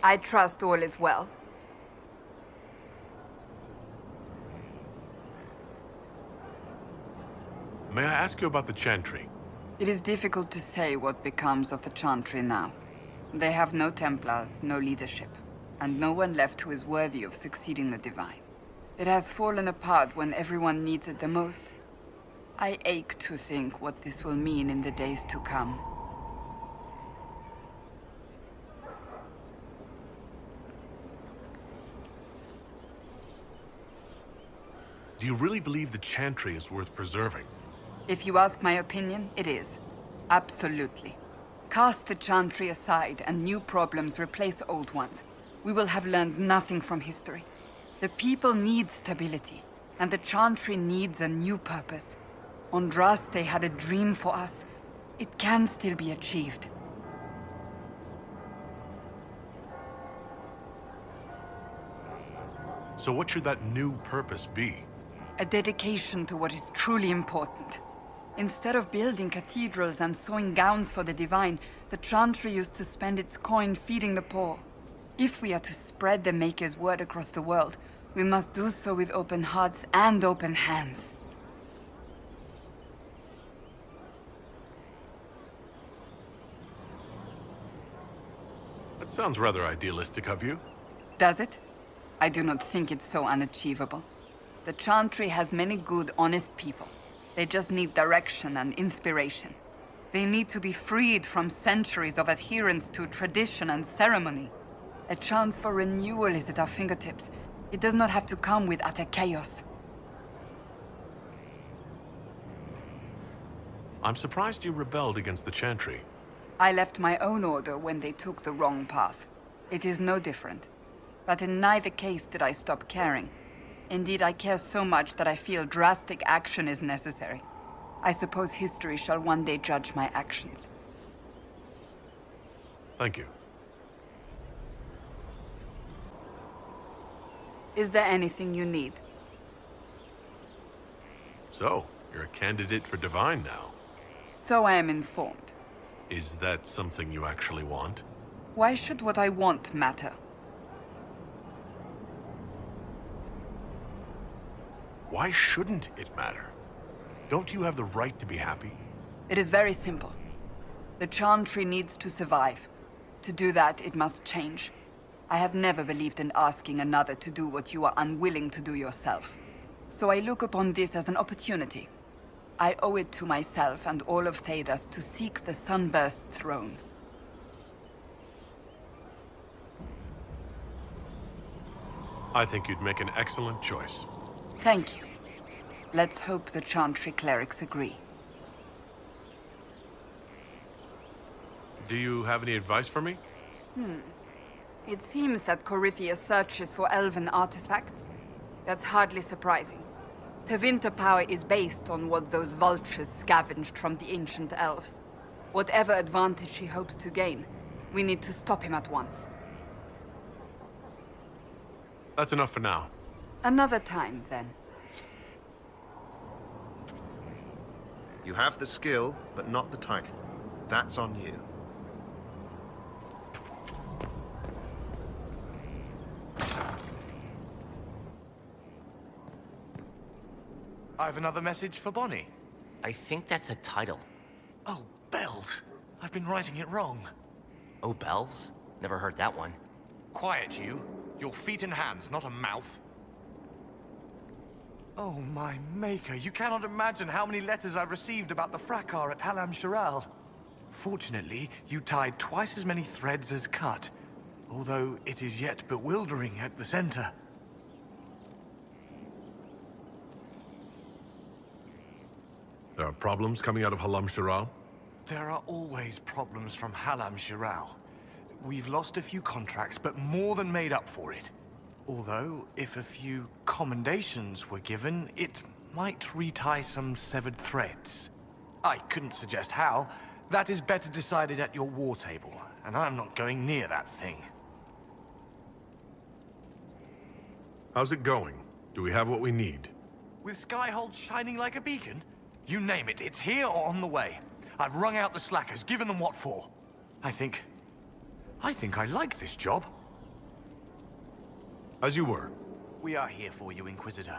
I trust all is well. May I ask you about the Chantry? It is difficult to say what becomes of the Chantry now. They have no Templars, no leadership, and no one left who is worthy of succeeding the Divine. It has fallen apart when everyone needs it the most. I ache to think what this will mean in the days to come. Do you really believe the Chantry is worth preserving? If you ask my opinion, it is. Absolutely. Cast the Chantry aside and new problems replace old ones. We will have learned nothing from history. The people need stability, and the Chantry needs a new purpose. Andraste had a dream for us. It can still be achieved. So what should that new purpose be? A dedication to what is truly important. Instead of building cathedrals and sewing gowns for the Divine, the Chantry used to spend its coin feeding the poor. If we are to spread the Maker's word across the world, we must do so with open hearts and open hands. That sounds rather idealistic of you. Does it? I do not think it's so unachievable. The Chantry has many good, honest people. They just need direction and inspiration. They need to be freed from centuries of adherence to tradition and ceremony. A chance for renewal is at our fingertips. It does not have to come with utter chaos. I'm surprised you rebelled against the Chantry. I left my own order when they took the wrong path. It is no different. But in neither case did I stop caring. Indeed, I care so much that I feel drastic action is necessary. I suppose history shall one day judge my actions. Thank you. Is there anything you need? So, you're a candidate for Divine now. So I am informed. Is that something you actually want? Why should what I want matter? Why shouldn't it matter? Don't you have the right to be happy? It is very simple. The Chantry needs to survive. To do that, it must change. I have never believed in asking another to do what you are unwilling to do yourself. So I look upon this as an opportunity. I owe it to myself and all of Thedas to seek the Sunburst throne. I think you'd make an excellent choice. Thank you. Let's hope the Chantry clerics agree. Do you have any advice for me? It seems that Corypheus searches for elven artifacts. That's hardly surprising. Tevinter power is based on what those vultures scavenged from the ancient elves. Whatever advantage he hopes to gain, we need to stop him at once. That's enough for now. Another time, then. You have the skill, but not the title. That's on you. I have another message for Bonnie. I think that's a title. Oh, bells. I've been writing it wrong. Oh, bells? Never heard that one. Quiet, you. Your feet and hands, not a mouth. Oh, my maker. You cannot imagine how many letters I've received about the fracas at Halam Shiral. Fortunately, you tied twice as many threads as cut, although it is yet bewildering at the center. There are problems coming out of Halam Shiral? There are always problems from Halam Shiral. We've lost a few contracts, but more than made up for it. Although, if a few commendations were given, it might retie some severed threads. I couldn't suggest how. That is better decided at your war table, and I'm not going near that thing. How's it going? Do we have what we need? With Skyhold shining like a beacon? You name it, it's here or on the way. I've wrung out the slackers, given them what for. I think I like this job. As you were. We are here for you, Inquisitor.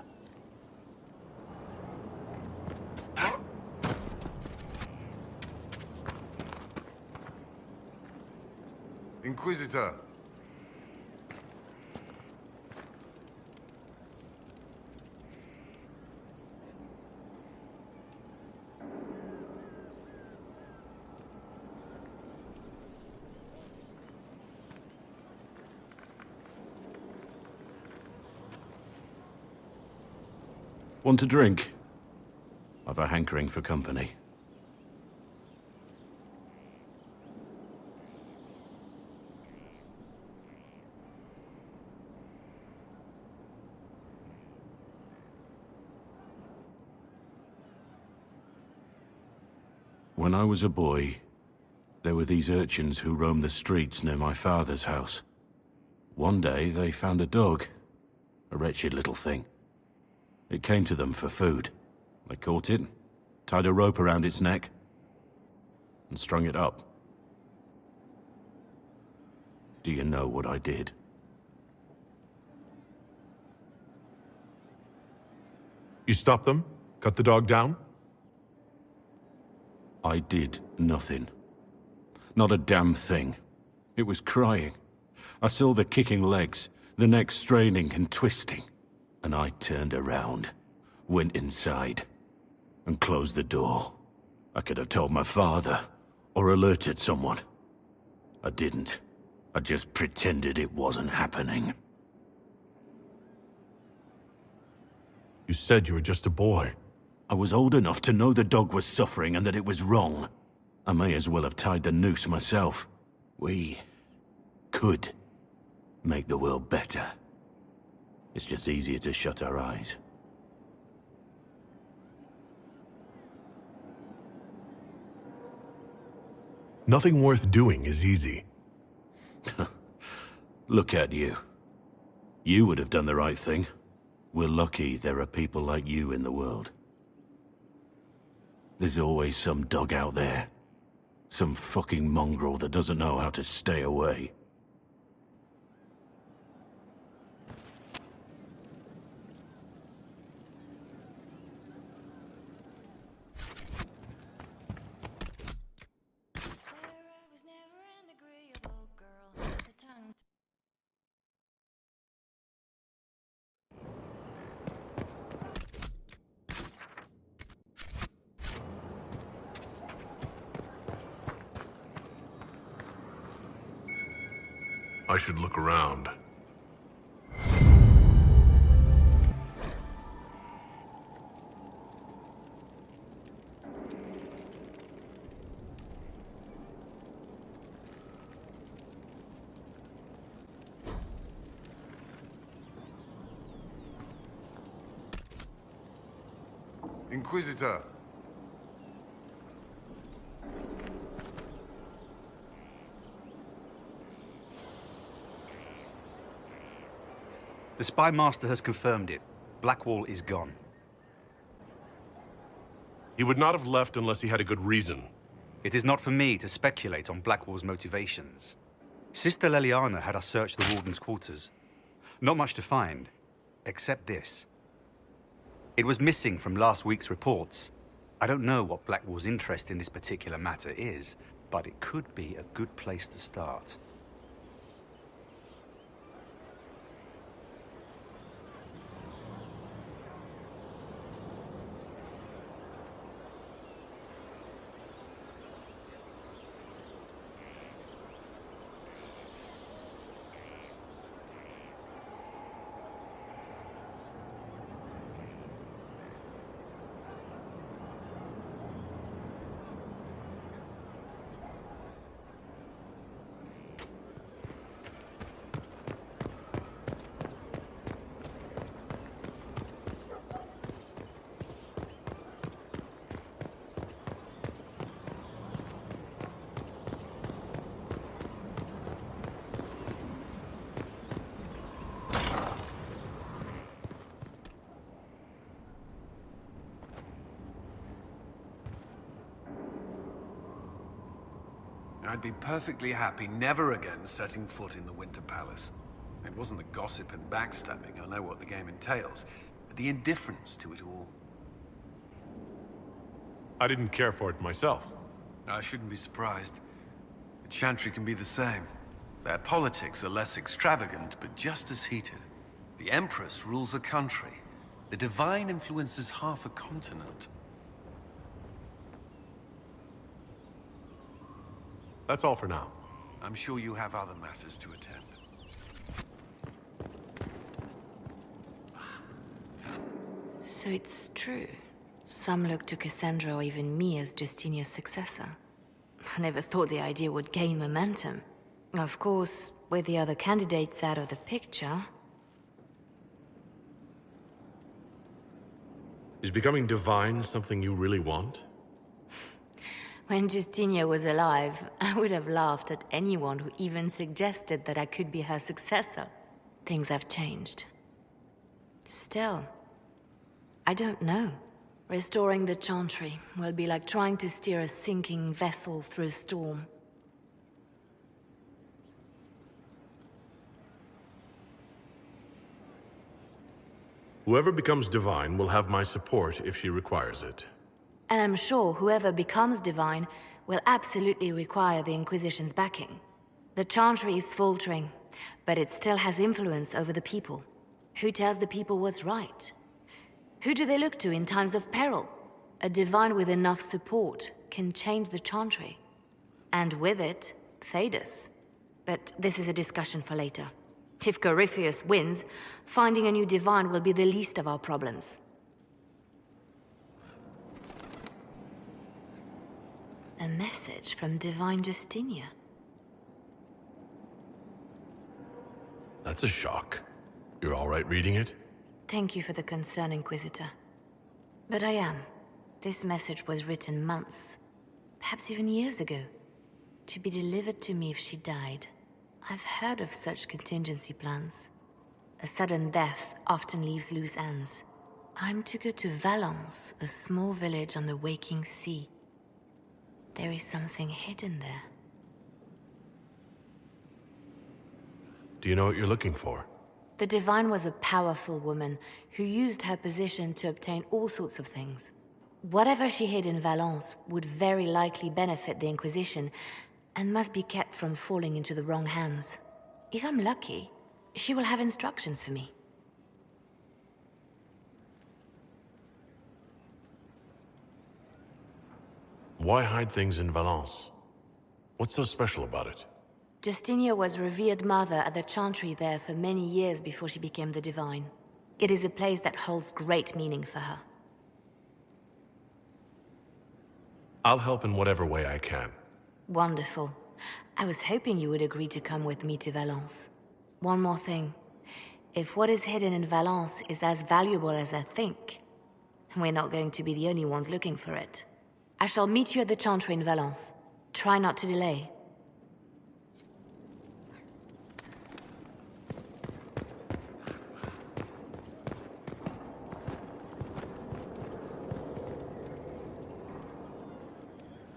Inquisitor. Want a drink? I've a hankering for company. When I was a boy, there were these urchins who roamed the streets near my father's house. One day, they found a dog. A wretched little thing. It came to them for food. They caught it, tied a rope around its neck, and strung it up. Do you know what I did? You stopped them? Cut the dog down? I did nothing. Not a damn thing. It was crying. I saw the kicking legs, the neck straining and twisting. And I turned around, went inside, and closed the door. I could have told my father, or alerted someone. I didn't. I just pretended it wasn't happening. You said you were just a boy. I was old enough to know the dog was suffering and that it was wrong. I may as well have tied the noose myself. We could make the world better. It's just easier to shut our eyes. Nothing worth doing is easy. Look at you. You would have done the right thing. We're lucky there are people like you in the world. There's always some dog out there. Some fucking mongrel that doesn't know how to stay away. I should look around. Inquisitor. The Spy Master has confirmed it. Blackwall is gone. He would not have left unless he had a good reason. It is not for me to speculate on Blackwall's motivations. Sister Leliana had us search the Warden's quarters. Not much to find, except this. It was missing from last week's reports. I don't know what Blackwall's interest in this particular matter is, but it could be a good place to start. I'd be perfectly happy never again setting foot in the Winter Palace. It wasn't the gossip and backstabbing, I know what the game entails, but the indifference to it all. I didn't care for it myself. I shouldn't be surprised. The Chantry can be the same. Their politics are less extravagant, but just as heated. The Empress rules a country. The Divine influences half a continent. That's all for now. I'm sure you have other matters to attend. So it's true. Some look to Cassandra or even me as Justinia's successor. I never thought the idea would gain momentum. Of course, with the other candidates out of the picture... Is becoming divine something you really want? When Justinia was alive, I would have laughed at anyone who even suggested that I could be her successor. Things have changed. Still, I don't know. Restoring the Chantry will be like trying to steer a sinking vessel through a storm. Whoever becomes divine will have my support if she requires it. And I'm sure whoever becomes divine will absolutely require the Inquisition's backing. The Chantry is faltering, but it still has influence over the people. Who tells the people what's right? Who do they look to in times of peril? A divine with enough support can change the Chantry. And with it, Thedas. But this is a discussion for later. If Corypheus wins, finding a new divine will be the least of our problems. A message from Divine Justinia. That's a shock. You're all right reading it? Thank you for the concern, Inquisitor. But I am. This message was written months, perhaps even years ago, to be delivered to me if she died. I've heard of such contingency plans. A sudden death often leaves loose ends. I'm to go to Valence, a small village on the waking sea. There is something hidden there. Do you know what you're looking for? The Divine was a powerful woman who used her position to obtain all sorts of things. Whatever she hid in Valence would very likely benefit the Inquisition and must be kept from falling into the wrong hands. If I'm lucky, she will have instructions for me. Why hide things in Valence? What's so special about it? Justinia was revered mother at the Chantry there for many years before she became the Divine. It is a place that holds great meaning for her. I'll help in whatever way I can. Wonderful. I was hoping you would agree to come with me to Valence. One more thing. If what is hidden in Valence is as valuable as I think, we're not going to be the only ones looking for it. I shall meet you at the Chantry in Valence. Try not to delay.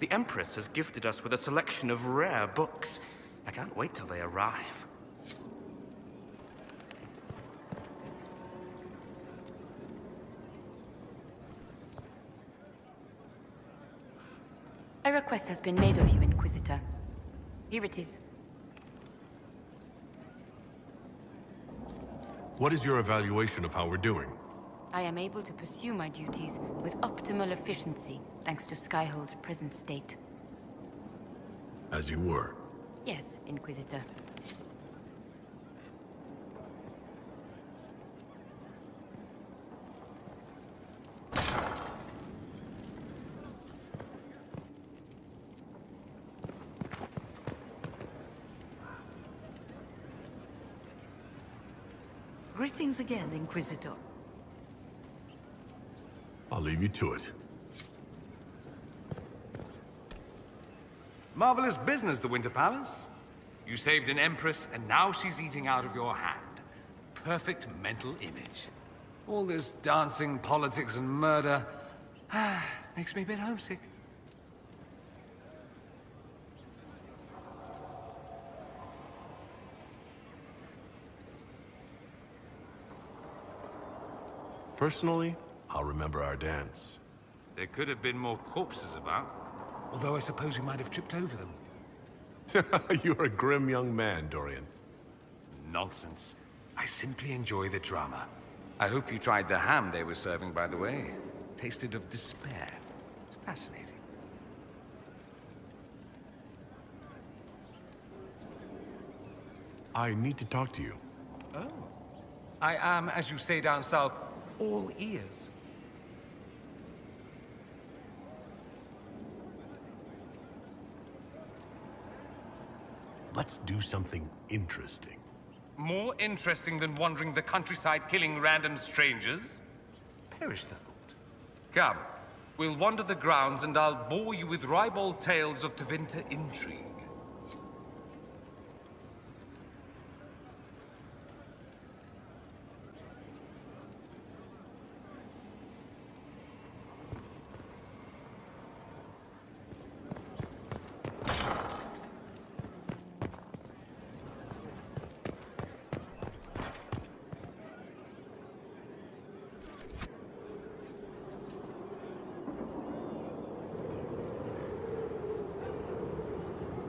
The Empress has gifted us with a selection of rare books. I can't wait till they arrive. A request has been made of you, Inquisitor. Here it is. What is your evaluation of how we're doing? I am able to pursue my duties with optimal efficiency, thanks to Skyhold's present state. As you were. Yes, Inquisitor. Greetings again, Inquisitor. I'll leave you to it. Marvelous business, the Winter Palace. You saved an Empress, and now she's eating out of your hand. Perfect mental image. All this dancing, politics, and murder... makes me a bit homesick. Personally, I'll remember our dance. There could have been more corpses about. Although I suppose we might have tripped over them. You're a grim young man, Dorian. Nonsense. I simply enjoy the drama. I hope you tried the ham they were serving, by the way. Tasted of despair. It's fascinating. I need to talk to you. Oh. I am, as you say down south, all ears. Let's do something interesting. More interesting than wandering the countryside killing random strangers? Perish the thought. Come, we'll wander the grounds and I'll bore you with ribald tales of Tevinter intrigue.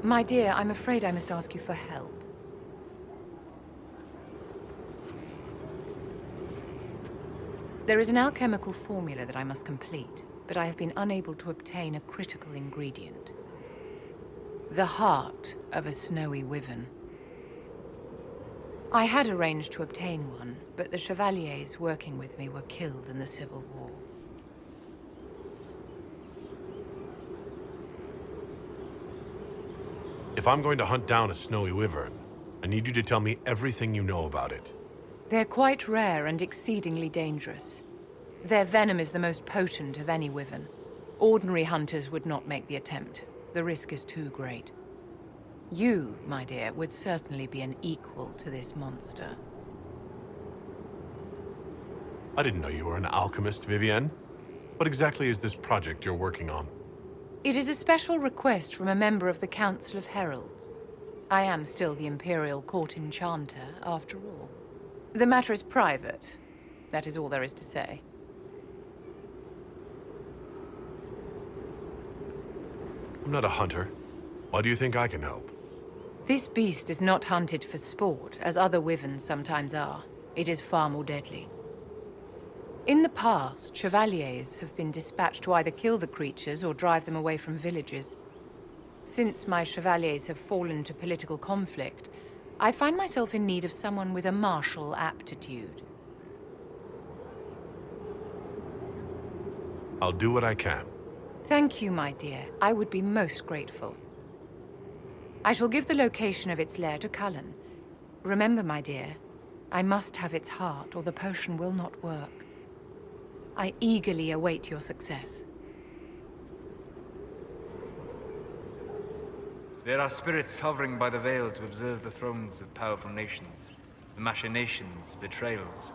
My dear, I'm afraid I must ask you for help. There is an alchemical formula that I must complete, but I have been unable to obtain a critical ingredient. The heart of a snowy wyvern. I had arranged to obtain one, but the chevaliers working with me were killed in the Civil War. If I'm going to hunt down a snowy wyvern, I need you to tell me everything you know about it. They're quite rare and exceedingly dangerous. Their venom is the most potent of any wyvern. Ordinary hunters would not make the attempt. The risk is too great. You, my dear, would certainly be an equal to this monster. I didn't know you were an alchemist, Vivienne. What exactly is this project you're working on? It is a special request from a member of the Council of Heralds. I am still the Imperial Court Enchanter, after all. The matter is private. That is all there is to say. I'm not a hunter. Why do you think I can help? This beast is not hunted for sport, as other wyverns sometimes are. It is far more deadly. In the past, chevaliers have been dispatched to either kill the creatures or drive them away from villages. Since my chevaliers have fallen to political conflict, I find myself in need of someone with a martial aptitude. I'll do what I can. Thank you, my dear. I would be most grateful. I shall give the location of its lair to Cullen. Remember, my dear, I must have its heart, or the potion will not work. I eagerly await your success. There are spirits hovering by the veil to observe the thrones of powerful nations, the machinations, betrayals.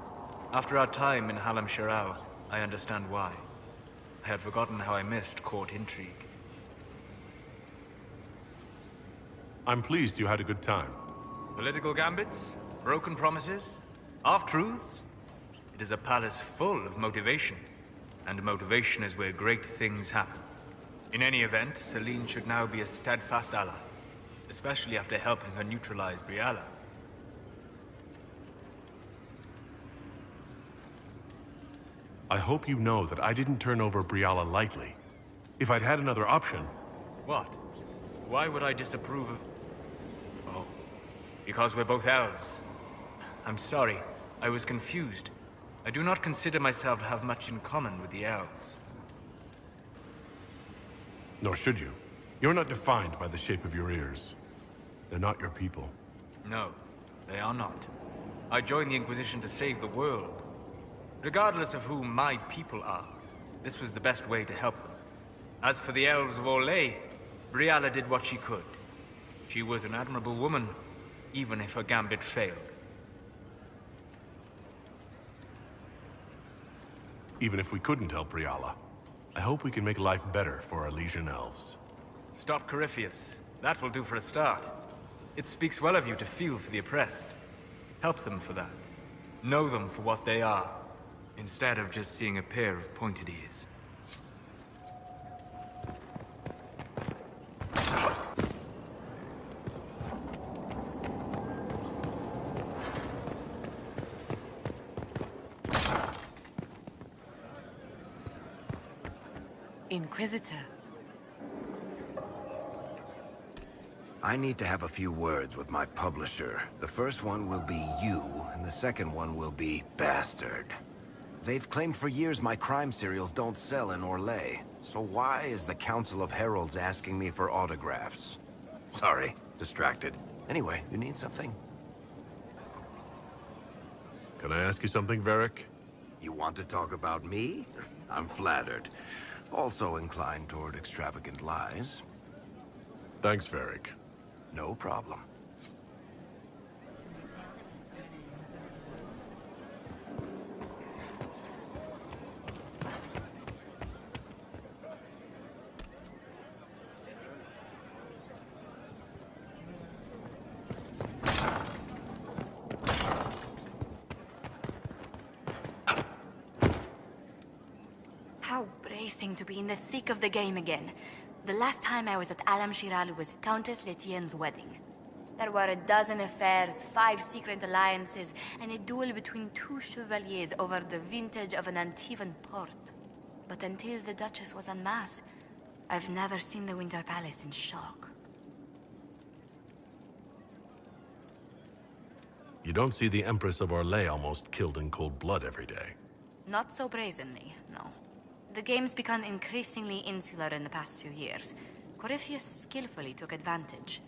After our time in Halam Shirao, I understand why. I had forgotten how I missed court intrigue. I'm pleased you had a good time. Political gambits? Broken promises? Half-truths? It is a palace full of motivation, and motivation is where great things happen. In any event, Celine should now be a steadfast ally, especially after helping her neutralize Briala. I hope you know that I didn't turn over Briala lightly. If I'd had another option... What? Why would I disapprove of... Oh, because we're both elves. I'm sorry, I was confused. I do not consider myself to have much in common with the elves. Nor should you. You're not defined by the shape of your ears. They're not your people. No, they are not. I joined the Inquisition to save the world. Regardless of who my people are, this was the best way to help them. As for the elves of Orlais, Briala did what she could. She was an admirable woman, even if her gambit failed. Even if we couldn't help Briala, I hope we can make life better for our Legion elves. Stop Corypheus. That will do for a start. It speaks well of you to feel for the oppressed. Help them for that. Know them for what they are. instead of just seeing a pair of pointed ears. Inquisitor. I need to have a few words with my publisher. The first one will be you, and the second one will be Bastard. They've claimed for years my crime serials don't sell in Orlais. So why is the Council of Heralds asking me for autographs? Sorry, distracted. Anyway, you need something? Can I ask you something, Varric? You want to talk about me? I'm flattered. Also inclined toward extravagant lies. Thanks, Varric. No problem. How bracing to be in the thick of the game again. The last time I was at Alam Shiral was Countess Letienne's wedding. There were a dozen affairs, 5 secret alliances, and a duel between 2 chevaliers over the vintage of an Antivan port. But until the Duchess was en masse, I've never seen the Winter Palace in shock. You don't see the Empress of Orlais almost killed in cold blood every day. Not so brazenly, no. The game's become increasingly insular in the past few years. Corypheus skillfully took advantage.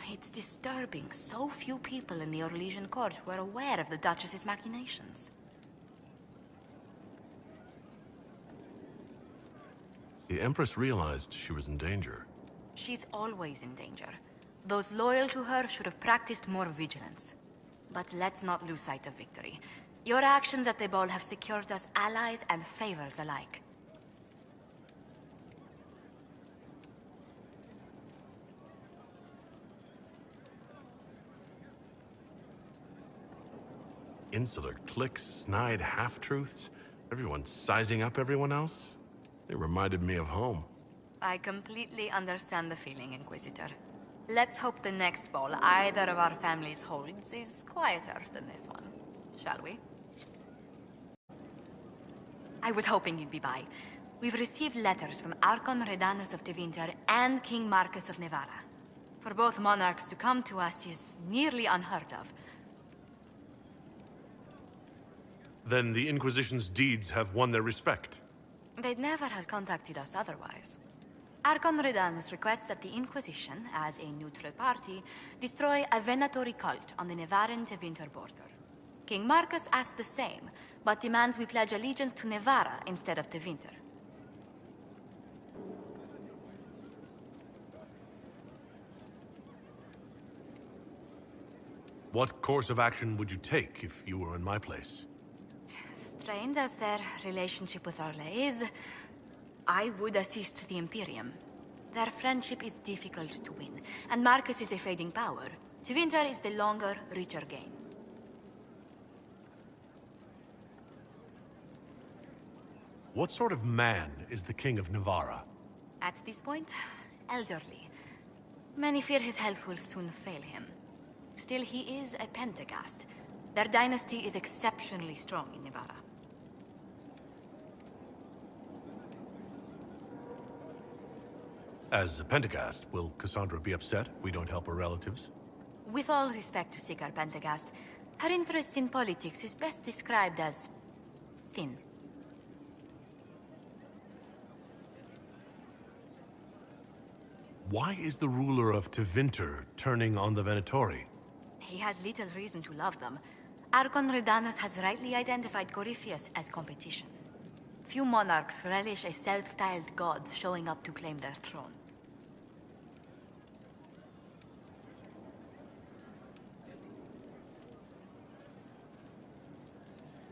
It's disturbing so few people in the Orlesian court were aware of the Duchess's machinations. The Empress realized she was in danger. She's always in danger. Those loyal to her should have practiced more vigilance. But let's not lose sight of victory. Your actions at the ball have secured us allies and favors alike. Insular cliques, snide half-truths, everyone sizing up everyone else. They reminded me of home. I completely understand the feeling, Inquisitor. Let's hope the next ball either of our families holds is quieter than this one. Shall we? I was hoping you'd be by. We've received letters from Archon Redanus of Tevinter and King Marcus of Nevada. For both monarchs to come to us is nearly unheard of. Then the Inquisition's deeds have won their respect. They'd never have contacted us otherwise. Archon Redanus requests that the Inquisition, as a neutral party, destroy a venatory cult on the Nevaran-Tevinter border. King Marcus asks the same, but demands we pledge allegiance to Nevara instead of Tevinter. What course of action would you take if you were in my place? Strained as their relationship with Orlais is, I would assist the Imperium. Their friendship is difficult to win, and Marcus is a fading power. Tevinter is the longer, richer game. What sort of man is the King of Navarra? At this point, elderly. Many fear his health will soon fail him. Still, he is a Pentagast. Their dynasty is exceptionally strong in Navarra. As a Pentagast, will Cassandra be upset if we don't help her relatives? With all respect to Sigar Pentagast, her interest in politics is best described as thin. Why is the ruler of Tevinter turning on the Venatori? He has little reason to love them. Archon Redanus has rightly identified Corypheus as competition. Few monarchs relish a self-styled god showing up to claim their throne.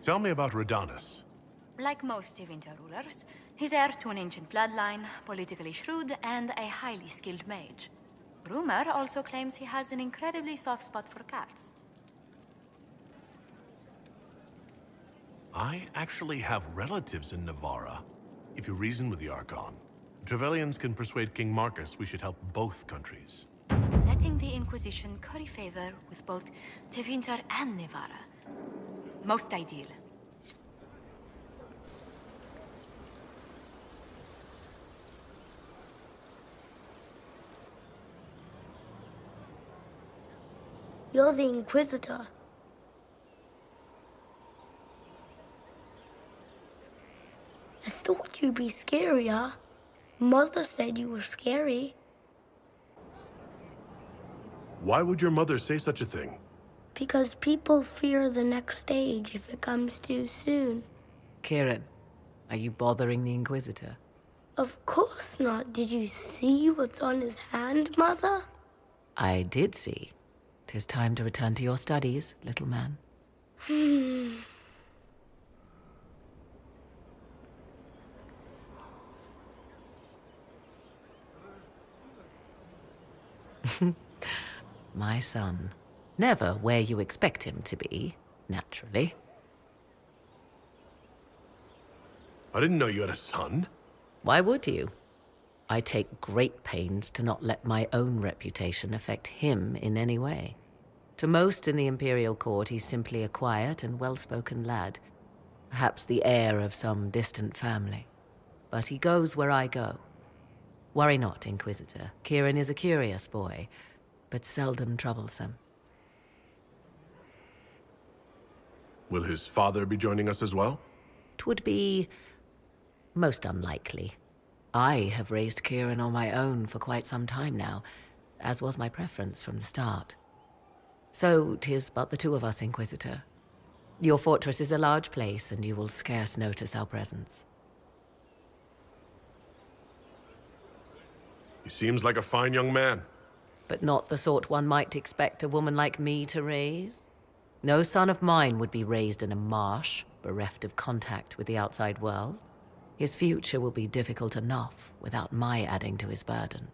Tell me about Redanus. Like most Tevinter rulers, he's heir to an ancient bloodline, politically shrewd, and a highly skilled mage. Rumor also claims he has an incredibly soft spot for cats. I actually have relatives in Navarra. If you reason with the Archon, the Trevelyan's can persuade King Marcus we should help both countries. Letting the Inquisition curry favor with both Tevinter and Navarra. Most ideal. You're the Inquisitor. I thought you'd be scarier. Mother said you were scary. Why would your mother say such a thing? Because people fear the next stage if it comes too soon. Kieran, are you bothering the Inquisitor? Of course not. Did you see what's on his hand, Mother? I did see. 'Tis time to return to your studies, little man. My son. Never where you expect him to be, naturally. I didn't know you had a son. Why would you? I take great pains to not let my own reputation affect him in any way. To most in the Imperial Court, he's simply a quiet and well-spoken lad, perhaps the heir of some distant family. But he goes where I go. Worry not, Inquisitor. Kieran is a curious boy, but seldom troublesome. Will his father be joining us as well? 'Twould be most unlikely. I have raised Kieran on my own for quite some time now, as was my preference from the start. So 'tis but the two of us, Inquisitor. Your fortress is a large place, and you will scarce notice our presence. He seems like a fine young man. But not the sort one might expect a woman like me to raise. No son of mine would be raised in a marsh, bereft of contact with the outside world. His future will be difficult enough without my adding to his burden.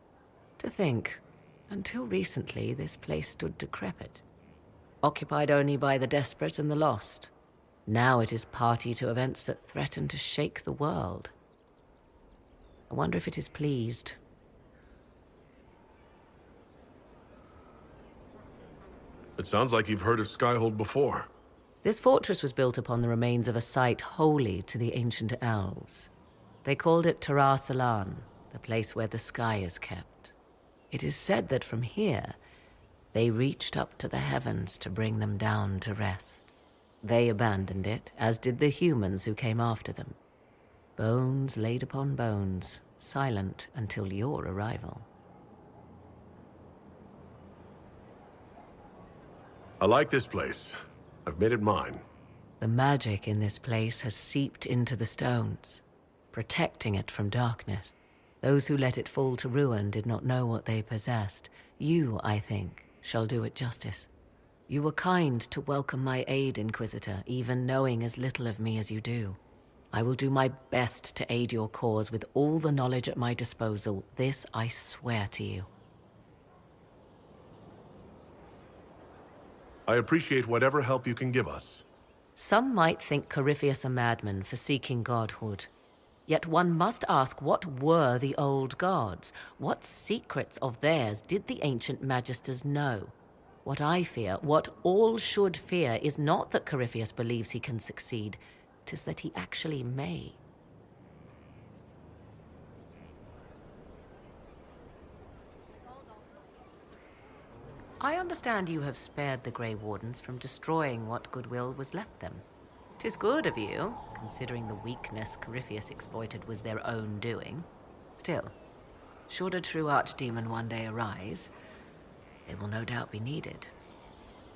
To think, until recently this place stood decrepit, occupied only by the desperate and the lost. Now it is party to events that threaten to shake the world. I wonder if it is pleased. It sounds like you've heard of Skyhold before. This fortress was built upon the remains of a site holy to the ancient elves. They called it Tara Salan, the place where the sky is kept. It is said that from here, they reached up to the heavens to bring them down to rest. They abandoned it, as did the humans who came after them. Bones laid upon bones, silent until your arrival. I like this place. I've made it mine. The magic in this place has seeped into the stones, protecting it from darkness. Those who let it fall to ruin did not know what they possessed. You, I think, shall do it justice. You were kind to welcome my aid, Inquisitor, even knowing as little of me as you do. I will do my best to aid your cause with all the knowledge at my disposal. This I swear to you. I appreciate whatever help you can give us. Some might think Corypheus a madman for seeking godhood. Yet one must ask, what were the old gods? What secrets of theirs did the ancient magisters know? What I fear, what all should fear, is not that Corypheus believes he can succeed. 'Tis that he actually may. I understand you have spared the Grey Wardens from destroying what goodwill was left them. 'Tis good of you, considering the weakness Corypheus exploited was their own doing. Still, should a true archdemon one day arise, they will no doubt be needed.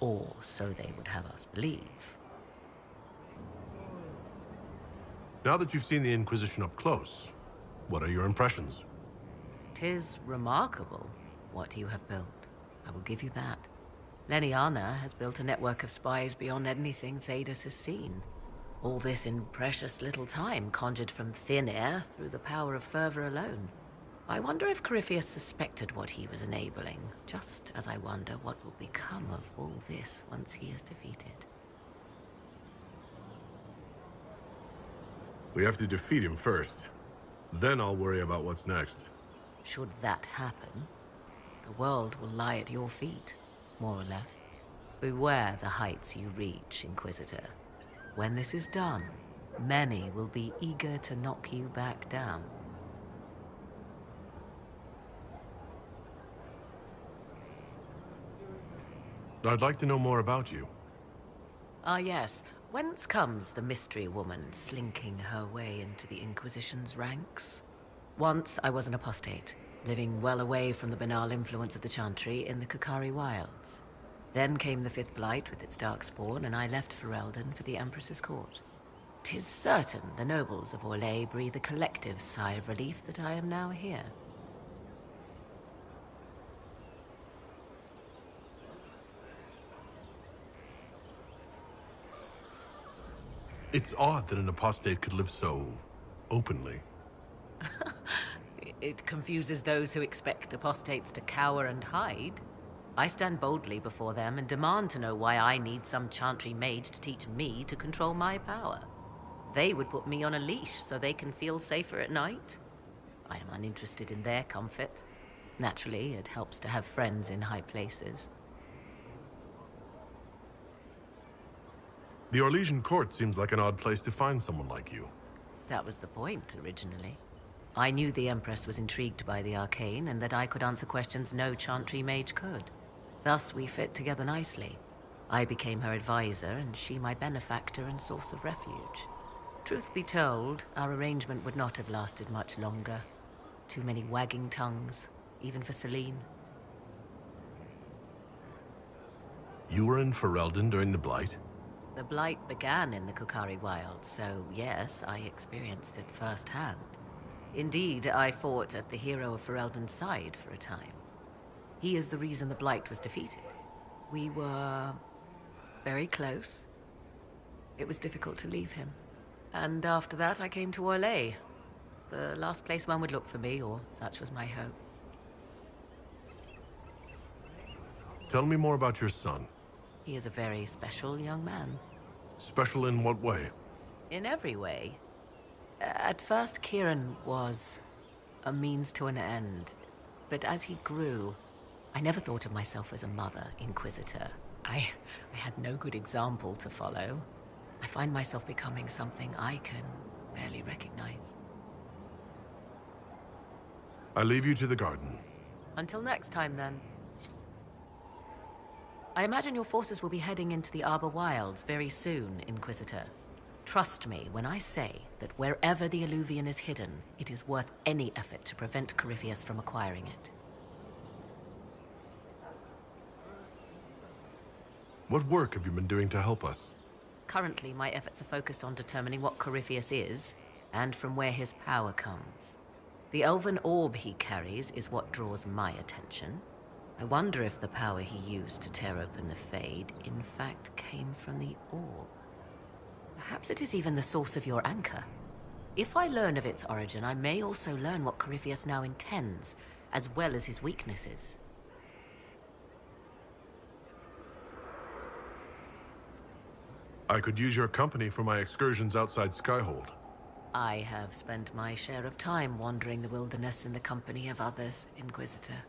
Or so they would have us believe. Now that you've seen the Inquisition up close, what are your impressions? 'Tis remarkable what you have built. I will give you that. Leliana has built a network of spies beyond anything Thedas has seen. All this in precious little time, conjured from thin air through the power of fervor alone. I wonder if Corypheus suspected what he was enabling, just as I wonder what will become of all this once he is defeated. We have to defeat him first. Then I'll worry about what's next. Should that happen, the world will lie at your feet, more or less. Beware the heights you reach, Inquisitor. When this is done, many will be eager to knock you back down. I'd like to know more about you. Ah yes, whence comes the mystery woman slinking her way into the Inquisition's ranks? Once I was an apostate, living well away from the banal influence of the Chantry in the Kukari Wilds. Then came the Fifth Blight with its darkspawn, and I left Ferelden for the Empress's court. 'Tis certain the nobles of Orlais breathe a collective sigh of relief that I am now here. It's odd that an apostate could live so openly. It confuses those who expect apostates to cower and hide. I stand boldly before them and demand to know why I need some Chantry mage to teach me to control my power. They would put me on a leash so they can feel safer at night. I am uninterested in their comfort. Naturally, it helps to have friends in high places. The Orlesian court seems like an odd place to find someone like you. That was the point, originally. I knew the Empress was intrigued by the arcane, and that I could answer questions no Chantry mage could. Thus, we fit together nicely. I became her advisor, and she my benefactor and source of refuge. Truth be told, our arrangement would not have lasted much longer. Too many wagging tongues, even for Celine. You were in Ferelden during the Blight? The Blight began in the Kukari Wilds, so yes, I experienced it firsthand. Indeed, I fought at the hero of Ferelden's side for a time. He is the reason the Blight was defeated. We were very close. It was difficult to leave him. And after that, I came to Orlais. The last place one would look for me, or such was my hope. Tell me more about your son. He is a very special young man. Special in what way? In every way. At first, Kieran was a means to an end. But as he grew, I never thought of myself as a mother, Inquisitor. I had no good example to follow. I find myself becoming something I can barely recognize. I leave you to the garden. Until next time, then. I imagine your forces will be heading into the Arbor Wilds very soon, Inquisitor. Trust me when I say that wherever the Illuvian is hidden, it is worth any effort to prevent Corypheus from acquiring it. What work have you been doing to help us? Currently, my efforts are focused on determining what Corypheus is, and from where his power comes. The elven orb he carries is what draws my attention. I wonder if the power he used to tear open the Fade, in fact, came from the orb. Perhaps it is even the source of your anchor. If I learn of its origin, I may also learn what Corypheus now intends, as well as his weaknesses. I could use your company for my excursions outside Skyhold. I have spent my share of time wandering the wilderness in the company of others, Inquisitor.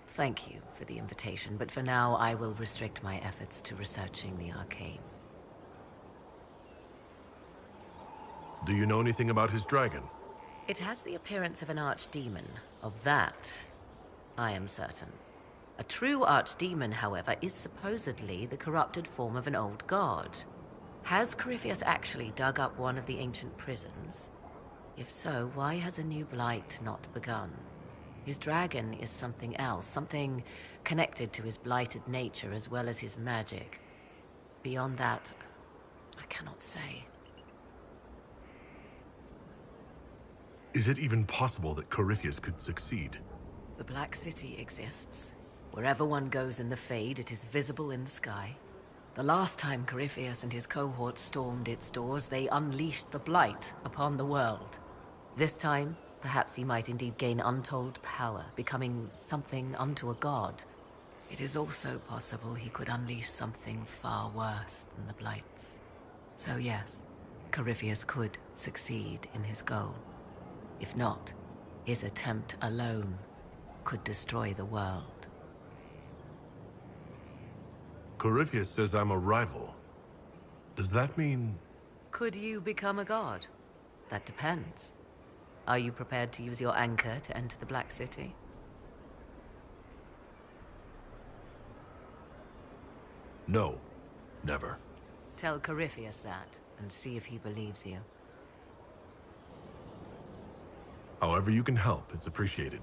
Thank you for the invitation, but for now I will restrict my efforts to researching the arcane. Do you know anything about his dragon? It has the appearance of an archdemon. Of that, I am certain. A true archdemon, however, is supposedly the corrupted form of an old god. Has Corypheus actually dug up one of the ancient prisons? If so, why has a new blight not begun? His dragon is something else, something connected to his blighted nature as well as his magic. Beyond that, I cannot say. Is it even possible that Corypheus could succeed? The Black City exists. Wherever one goes in the Fade, it is visible in the sky. The last time Corypheus and his cohort stormed its doors, they unleashed the Blight upon the world. This time, perhaps he might indeed gain untold power, becoming something unto a god. It is also possible he could unleash something far worse than the Blights. So yes, Corypheus could succeed in his goal. If not, his attempt alone could destroy the world. Corypheus says I'm a rival. Does that mean... Could you become a god? That depends. Are you prepared to use your anchor to enter the Black City? No. Never. Tell Corypheus that, and see if he believes you. However you can help, it's appreciated.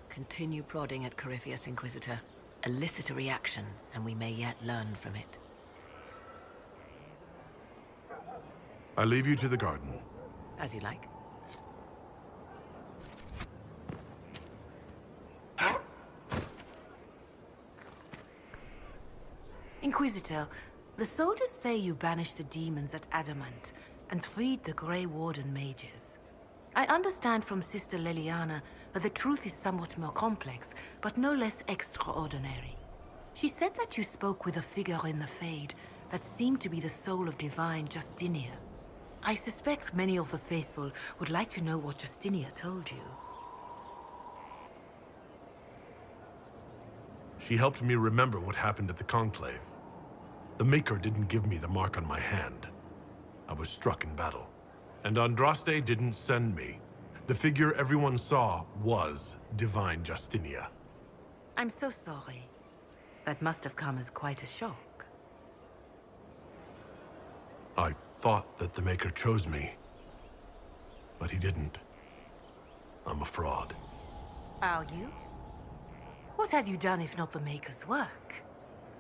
Continue prodding at Corypheus, Inquisitor. Elicit a reaction, and we may yet learn from it. I leave you to the garden. As you like. Inquisitor, the soldiers say you banished the demons at Adamant and freed the Grey Warden mages. I understand from Sister Leliana that the truth is somewhat more complex, but no less extraordinary. She said that you spoke with a figure in the Fade that seemed to be the soul of divine Justinia. I suspect many of the faithful would like to know what Justinia told you. She helped me remember what happened at the Conclave. The Maker didn't give me the mark on my hand. I was struck in battle. And Andraste didn't send me. The figure everyone saw was divine Justinia. I'm so sorry. That must have come as quite a shock. I thought that the Maker chose me. But he didn't. I'm a fraud. Are you? What have you done if not the Maker's work?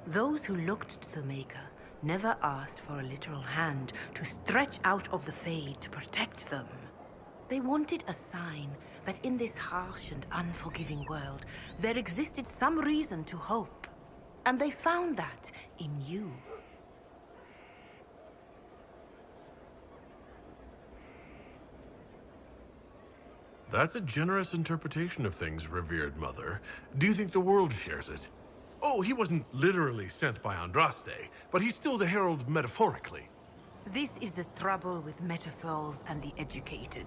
Those who looked to the Maker never asked for a literal hand to stretch out of the Fade to protect them. They wanted a sign that in this harsh and unforgiving world, there existed some reason to hope. And they found that in you. That's a generous interpretation of things, revered mother. Do you think the world shares it? Oh, he wasn't literally sent by Andraste, but he's still the herald metaphorically. This is the trouble with metaphors and the educated.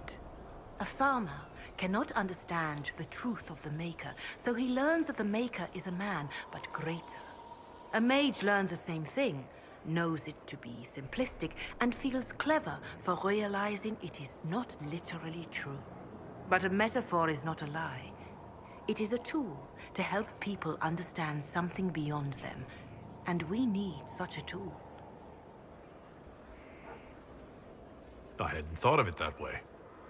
A farmer cannot understand the truth of the Maker, so he learns that the Maker is a man, but greater. A mage learns the same thing, knows it to be simplistic, and feels clever for realizing it is not literally true. But a metaphor is not a lie. It is a tool to help people understand something beyond them, and we need such a tool. I hadn't thought of it that way.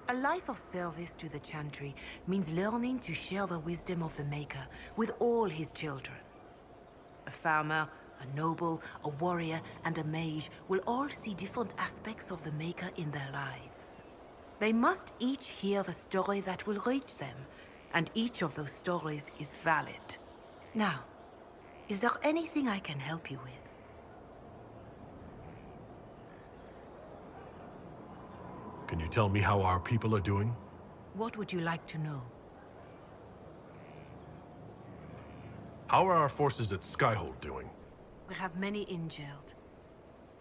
A life of service to the Chantry means learning to share the wisdom of the Maker with all his children. A farmer, a noble, a warrior, and a mage will all see different aspects of the Maker in their lives. They must each hear the story that will reach them, and each of those stories is valid. Now, is there anything I can help you with? Can you tell me how our people are doing? What would you like to know? How are our forces at Skyhold doing? We have many injured.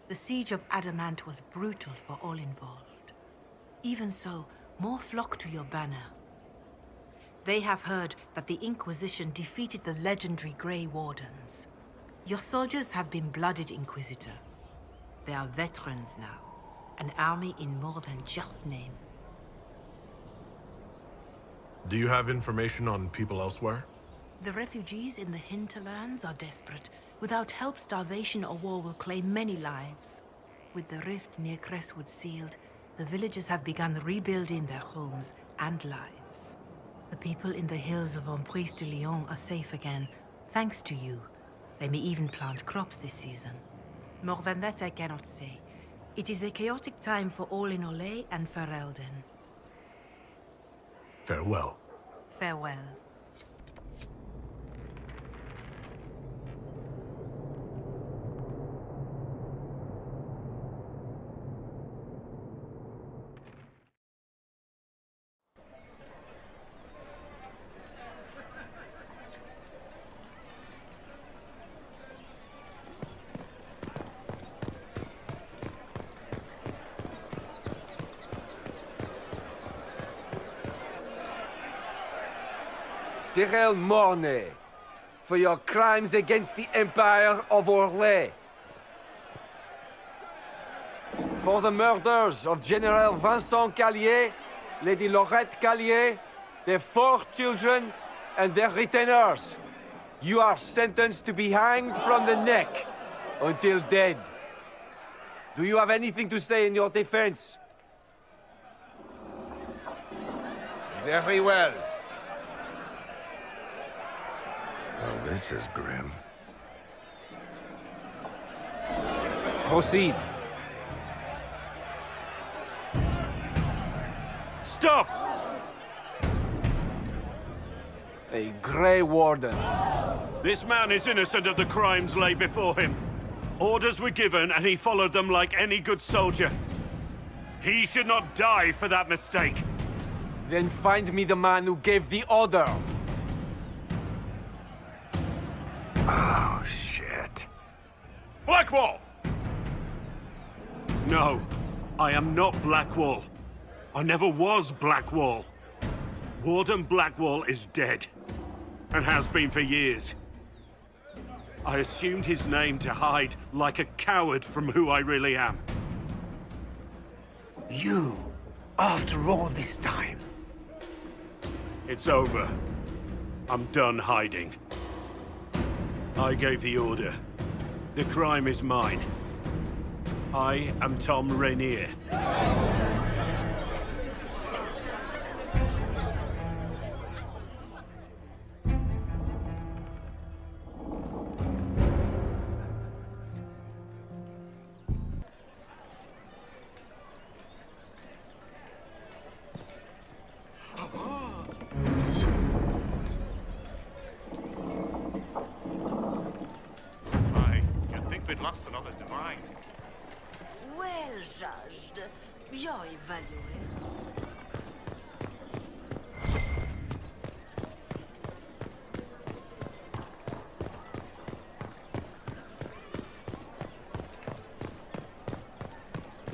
The siege of Adamant was brutal for all involved. Even so, more flock to your banner. They have heard that the Inquisition defeated the legendary Grey Wardens. Your soldiers have been blooded, Inquisitor. They are veterans now. An army in more than just name. Do you have information on people elsewhere? The refugees in the hinterlands are desperate. Without help, starvation or war will claim many lives. With the rift near Crestwood sealed, the villagers have begun rebuilding their homes and lives. The people in the hills of Emprise de Lyon are safe again, thanks to you. They may even plant crops this season. More than that I cannot say. It is a chaotic time for all in Olay and Ferelden. Farewell. Farewell. Cyril Mornay, for your crimes against the Empire of Orlais. For the murders of General Vincent Callier, Lady Laurette Callier, their 4 children, and their retainers. You are sentenced to be hanged from the neck until dead. Do you have anything to say in your defense? Very well. Well, this is grim. Proceed. Stop! A Grey Warden. This man is innocent of the crimes laid before him. Orders were given, and he followed them like any good soldier. He should not die for that mistake. Then find me the man who gave the order. Oh, shit. Blackwall! No, I am not Blackwall. I never was Blackwall. Warden Blackwall is dead, and has been for years. I assumed his name to hide like a coward from who I really am. You, after all this time. It's over. I'm done hiding. I gave the order. The crime is mine. I am Tom Rainier. Lost another divine. Well judged. Bien évalué.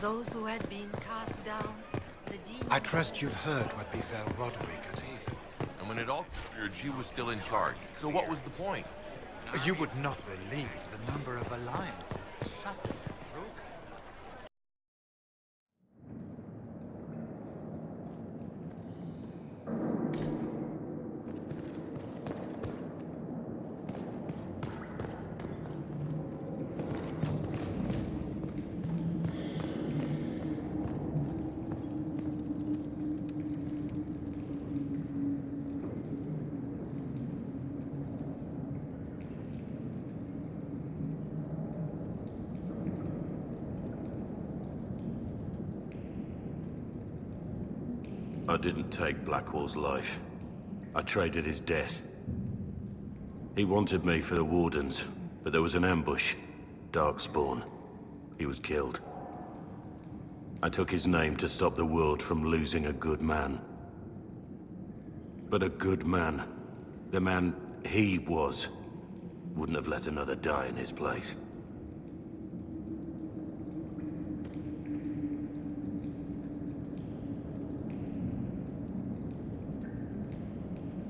Those who had been cast down, the demons... I trust you've heard what befell Roderick at Haven. And when it all cleared, she was still in charge. So what was the point? You would not believe the number of alliances shattered and broken. I didn't take Blackwall's life. I traded his death. He wanted me for the Wardens, but there was an ambush. Darkspawn. He was killed. I took his name to stop the world from losing a good man. But a good man, the man he was, wouldn't have let another die in his place.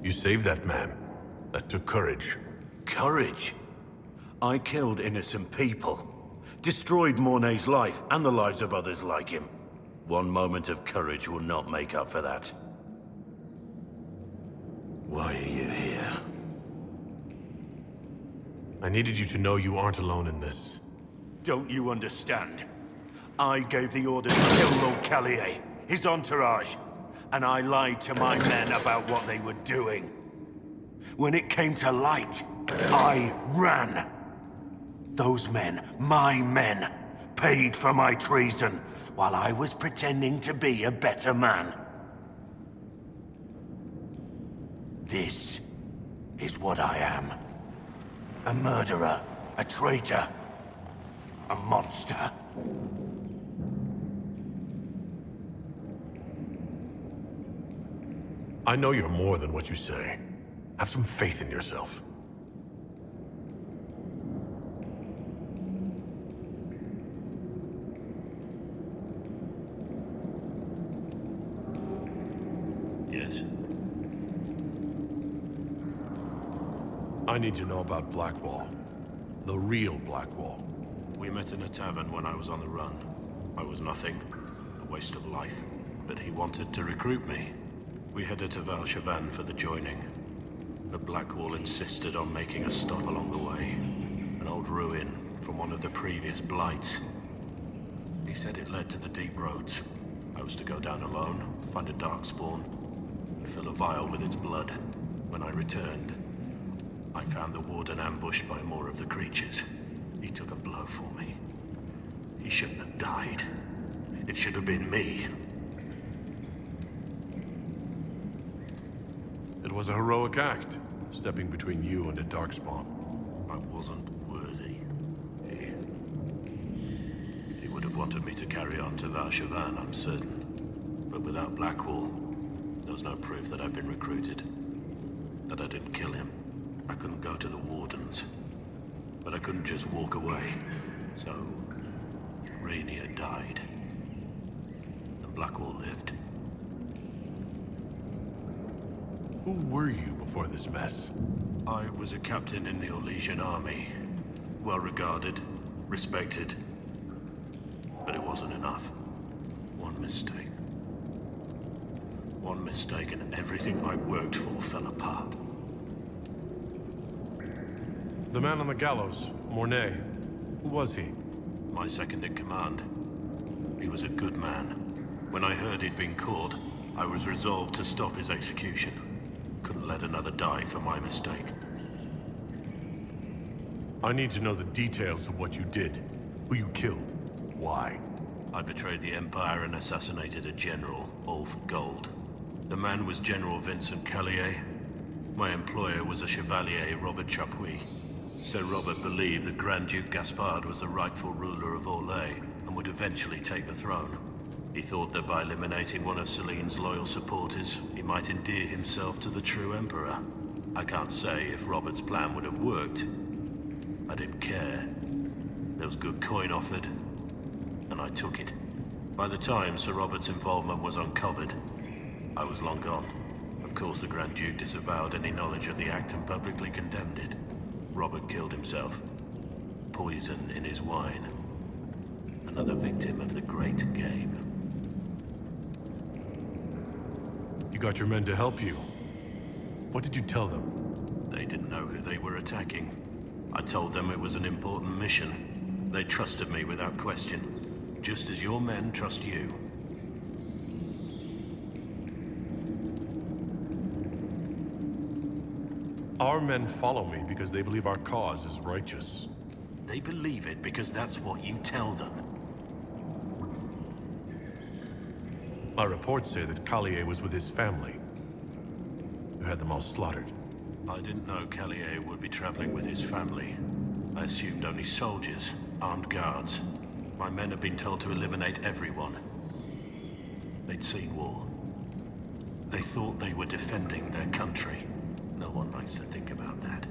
You saved that man. That took courage. Courage? I killed innocent people. Destroyed Mornay's life and the lives of others like him. One moment of courage will not make up for that. Why are you here? I needed you to know you aren't alone in this. Don't you understand? I gave the order to kill Lord Callier, his entourage, and I lied to my men about what they were doing. When it came to light, I ran. Those men, my men, paid for my treason, while I was pretending to be a better man. This is what I am. A murderer, a traitor, a monster. I know you're more than what you say. Have some faith in yourself. Yes. I need to know about Blackwall. The real Blackwall. We met in a tavern when I was on the run. I was nothing, a waste of life. But he wanted to recruit me. We headed to Val Chavan for the joining. But Blackwall insisted on making a stop along the way. An old ruin from one of the previous blights. He said it led to the deep roads. I was to go down alone, find a darkspawn, and fill a vial with its blood. When I returned, I found the warden ambushed by more of the creatures. He took a blow for me. He shouldn't have died. It should have been me. It was a heroic act, stepping between you and a darkspawn. I wasn't worthy. He would have wanted me to carry on to Val Chavan, I'm certain. But without Blackwall, there's no proof that I've been recruited. That I didn't kill him. I couldn't go to the Wardens. But I couldn't just walk away. So, Rainier died. And Blackwall lived. Who were you before this mess? I was a captain in the Orlesian army. Well regarded, respected. But it wasn't enough. One mistake. One mistake and everything I worked for fell apart. The man on the gallows, Mornay. Who was he? My second in command. He was a good man. When I heard he'd been caught, I was resolved to stop his execution. Couldn't let another die for my mistake. I need to know the details of what you did. Who you killed. Why? I betrayed the Empire and assassinated a general, all for gold. The man was General Vincent Callier. My employer was a Chevalier, Robert Chapuis. Sir Robert believed that Grand Duke Gaspard was the rightful ruler of Orlais and would eventually take the throne. He thought that by eliminating one of Celine's loyal supporters, he might endear himself to the true Emperor. I can't say if Robert's plan would have worked. I didn't care. There was good coin offered, and I took it. By the time Sir Robert's involvement was uncovered, I was long gone. Of course, the Grand Duke disavowed any knowledge of the act and publicly condemned it. Robert killed himself. Poison in his wine. Another victim of the great game. You got your men to help you. What did you tell them? They didn't know who they were attacking. I told them it was an important mission. They trusted me without question. Just as your men trust you. Our men follow me because they believe our cause is righteous. They believe it because that's what you tell them. My reports say that Callier was with his family. You had them all slaughtered. I didn't know Callier would be traveling with his family. I assumed only soldiers, armed guards. My men had been told to eliminate everyone. They'd seen war. They thought they were defending their country. No one likes to think about that.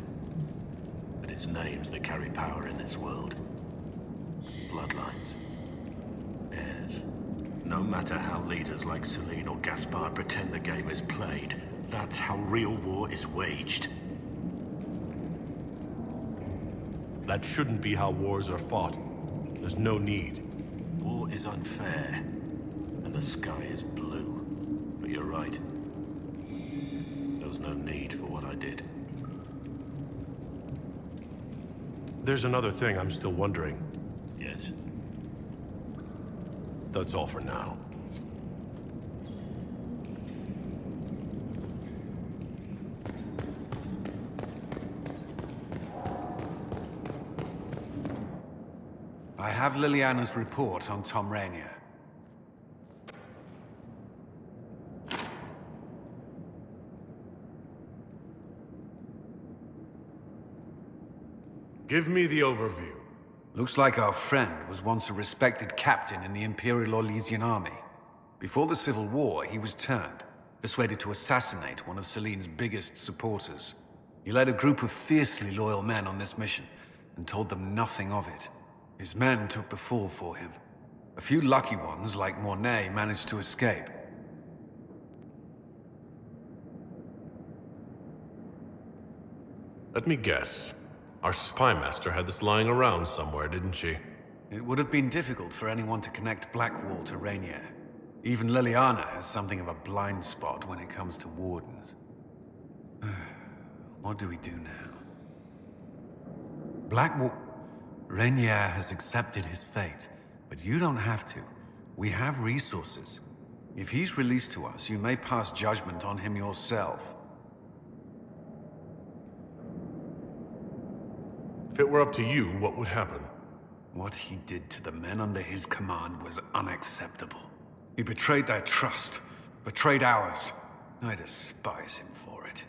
But it's names that carry power in this world. Bloodlines. Heirs. No matter how leaders like Celine or Gaspard pretend the game is played, that's how real war is waged. That shouldn't be how wars are fought. There's no need. War is unfair, and the sky is blue. But you're right. There was no need for what I did. There's another thing I'm still wondering. Yes? That's all for now. I have Liliana's report on Tom Rainier. Give me the overview. Looks like our friend was once a respected captain in the Imperial Orlesian army. Before the Civil War, he was turned, persuaded to assassinate one of Celine's biggest supporters. He led a group of fiercely loyal men on this mission, and told them nothing of it. His men took the fall for him. A few lucky ones, like Mornay, managed to escape. Let me guess. Our spy master had this lying around somewhere, didn't she? It would have been difficult for anyone to connect Blackwall to Rainier. Even Liliana has something of a blind spot when it comes to wardens. What do we do now? Blackwall... Rainier has accepted his fate, but you don't have to. We have resources. If he's released to us, you may pass judgment on him yourself. If it were up to you, what would happen? What he did to the men under his command was unacceptable. He betrayed their trust, betrayed ours. I despise him for it.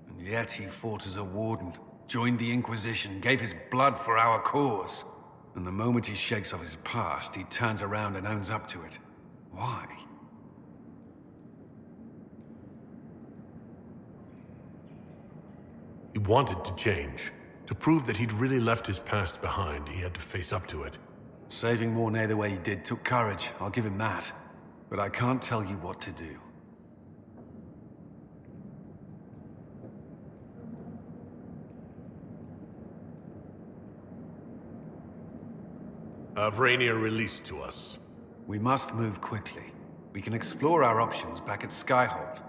And yet he fought as a warden, joined the Inquisition, gave his blood for our cause. And the moment he shakes off his past, he turns around and owns up to it. Why? He wanted to change. To prove that he'd really left his past behind, he had to face up to it. Saving Mornay the way he did took courage, I'll give him that. But I can't tell you what to do. Have Rainier released to us. We must move quickly. We can explore our options back at Skyhold.